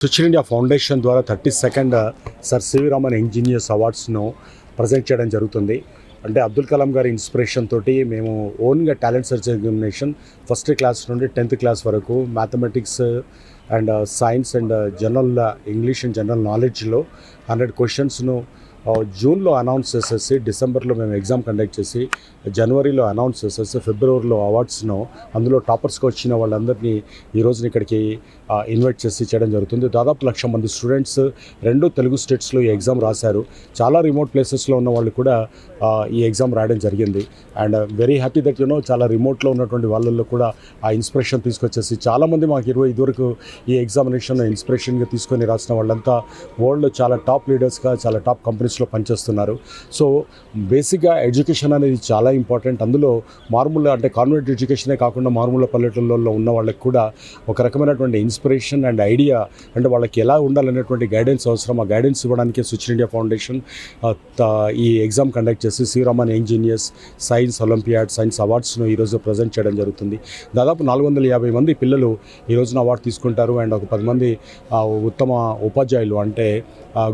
Switch India Foundation ద్వారా 32nd Sir CV Raman engineers అవార్డ్స్ను present చేయడం జరుగుతుంది. అంటే అబ్దుల్ కలాం గారి ఇన్స్పిరేషన్ తోటి మేము ఓన్గా talent search examination first class నుండి 10th క్లాస్ వరకు mathematics and science and general English and general నాలెడ్జ్లో 100 క్వశ్చన్స్ను జూన్లో అనౌన్స్ చేసేసి డిసెంబర్లో మేము ఎగ్జామ్ కండక్ట్ చేసి జనవరిలో అనౌన్స్ చేసేసి ఫిబ్రవరిలో అవార్డ్స్ను అందులో టాపర్స్కి వచ్చిన వాళ్ళందరినీ ఈ రోజున ఇక్కడికి ఇన్వైట్ చేసి చేయడం జరుగుతుంది. దాదాపు 1,00,000 మంది స్టూడెంట్స్ 2 తెలుగు స్టేట్స్లో ఈ ఎగ్జామ్ రాశారు. చాలా రిమోట్ ప్లేసెస్లో ఉన్న వాళ్ళు కూడా ఈ ఎగ్జామ్ రాయడం జరిగింది. అండ్ వెరీ హ్యాపీ దట్ చాలా రిమోట్లో ఉన్నటువంటి వాళ్ళల్లో కూడా ఆ ఇన్స్పిరేషన్ తీసుకొచ్చేసి చాలామంది మాకు ఇదివరకు ఈ ఎగ్జామినేషన్ ఇన్స్పిరేషన్గా తీసుకొని రాసిన వాళ్ళంతా వరల్డ్లో చాలా టాప్ లీడర్స్గా చాలా టాప్ కంపెనీస్లో పనిచేస్తున్నారు. సో బేసిక్గా ఎడ్యుకేషన్ అనేది చాలా ఇంపార్టెంట్. అందులో మారుమూల అంటే కాన్వెంట్ ఎడ్యుకేషనే కాకుండా మారుమూల పల్లెటూళ్ళలో ఉన్న వాళ్ళకి కూడా ఒక రకమైనటువంటి ఇన్స్పిరేషన్ అండ్ ఐడియా అంటే వాళ్ళకి ఎలా ఉండాలనేటువంటి గైడెన్స్ అవసరం. ఆ గైడెన్స్ ఇవ్వడానికి స్విచ్ ఇండియా ఫౌండేషన్ ఈ ఎగ్జామ్ కండక్ట్ చేసి C Raman engineers science olympiad science అవార్డ్స్ను ఈరోజు ప్రజెంట్ చేయడం జరుగుతుంది. దాదాపు 450 మంది పిల్లలు ఈ రోజున అవార్డు తీసుకుంటారు. అండ్ ఒక 10 మంది ఉత్తమ ఉపాధ్యాయులు అంటే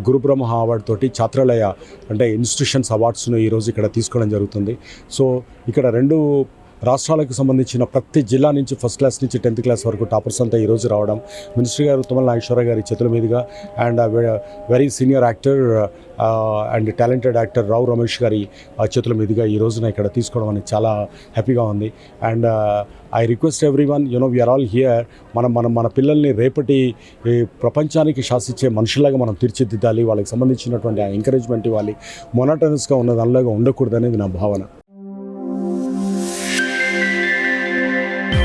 గురుబ్రహ్మ అవార్డు తోటి ఛాత్రాలయ అంటే ఇన్స్టిట్యూషన్స్ అవార్డ్స్ను ఈరోజు ఇక్కడ తీసుకోవడం జరుగుతుంది. సో ఇక్కడ 2 రాష్ట్రాలకు సంబంధించిన ప్రతి జిల్లా నుంచి ఫస్ట్ క్లాస్ నుంచి 10th క్లాస్ వరకు టాపర్స్ అంతా ఈరోజు రావడం మినిస్టర్ గారు తుమ్మల నాగేశ్వరరావు గారి చేతుల మీదుగా and very senior actor and talented actor Rao Ramesh గారి చేతుల మీదుగా ఈ రోజున ఇక్కడ తీసుకోవడం అనేది చాలా హ్యాపీగా ఉంది. And I request everyone we're all here మన పిల్లల్ని రేపటి ప్రపంచానికి శాసించే మనుషులాగా మనం తీర్చిదిద్దాలి. వాళ్ళకి సంబంధించినటువంటి ఎంకరేజ్మెంట్ ఇవ్వాలి. మొనోటనస్గా ఉన్న దానిలాగా ఉండకూడదు అనేది నా భావన.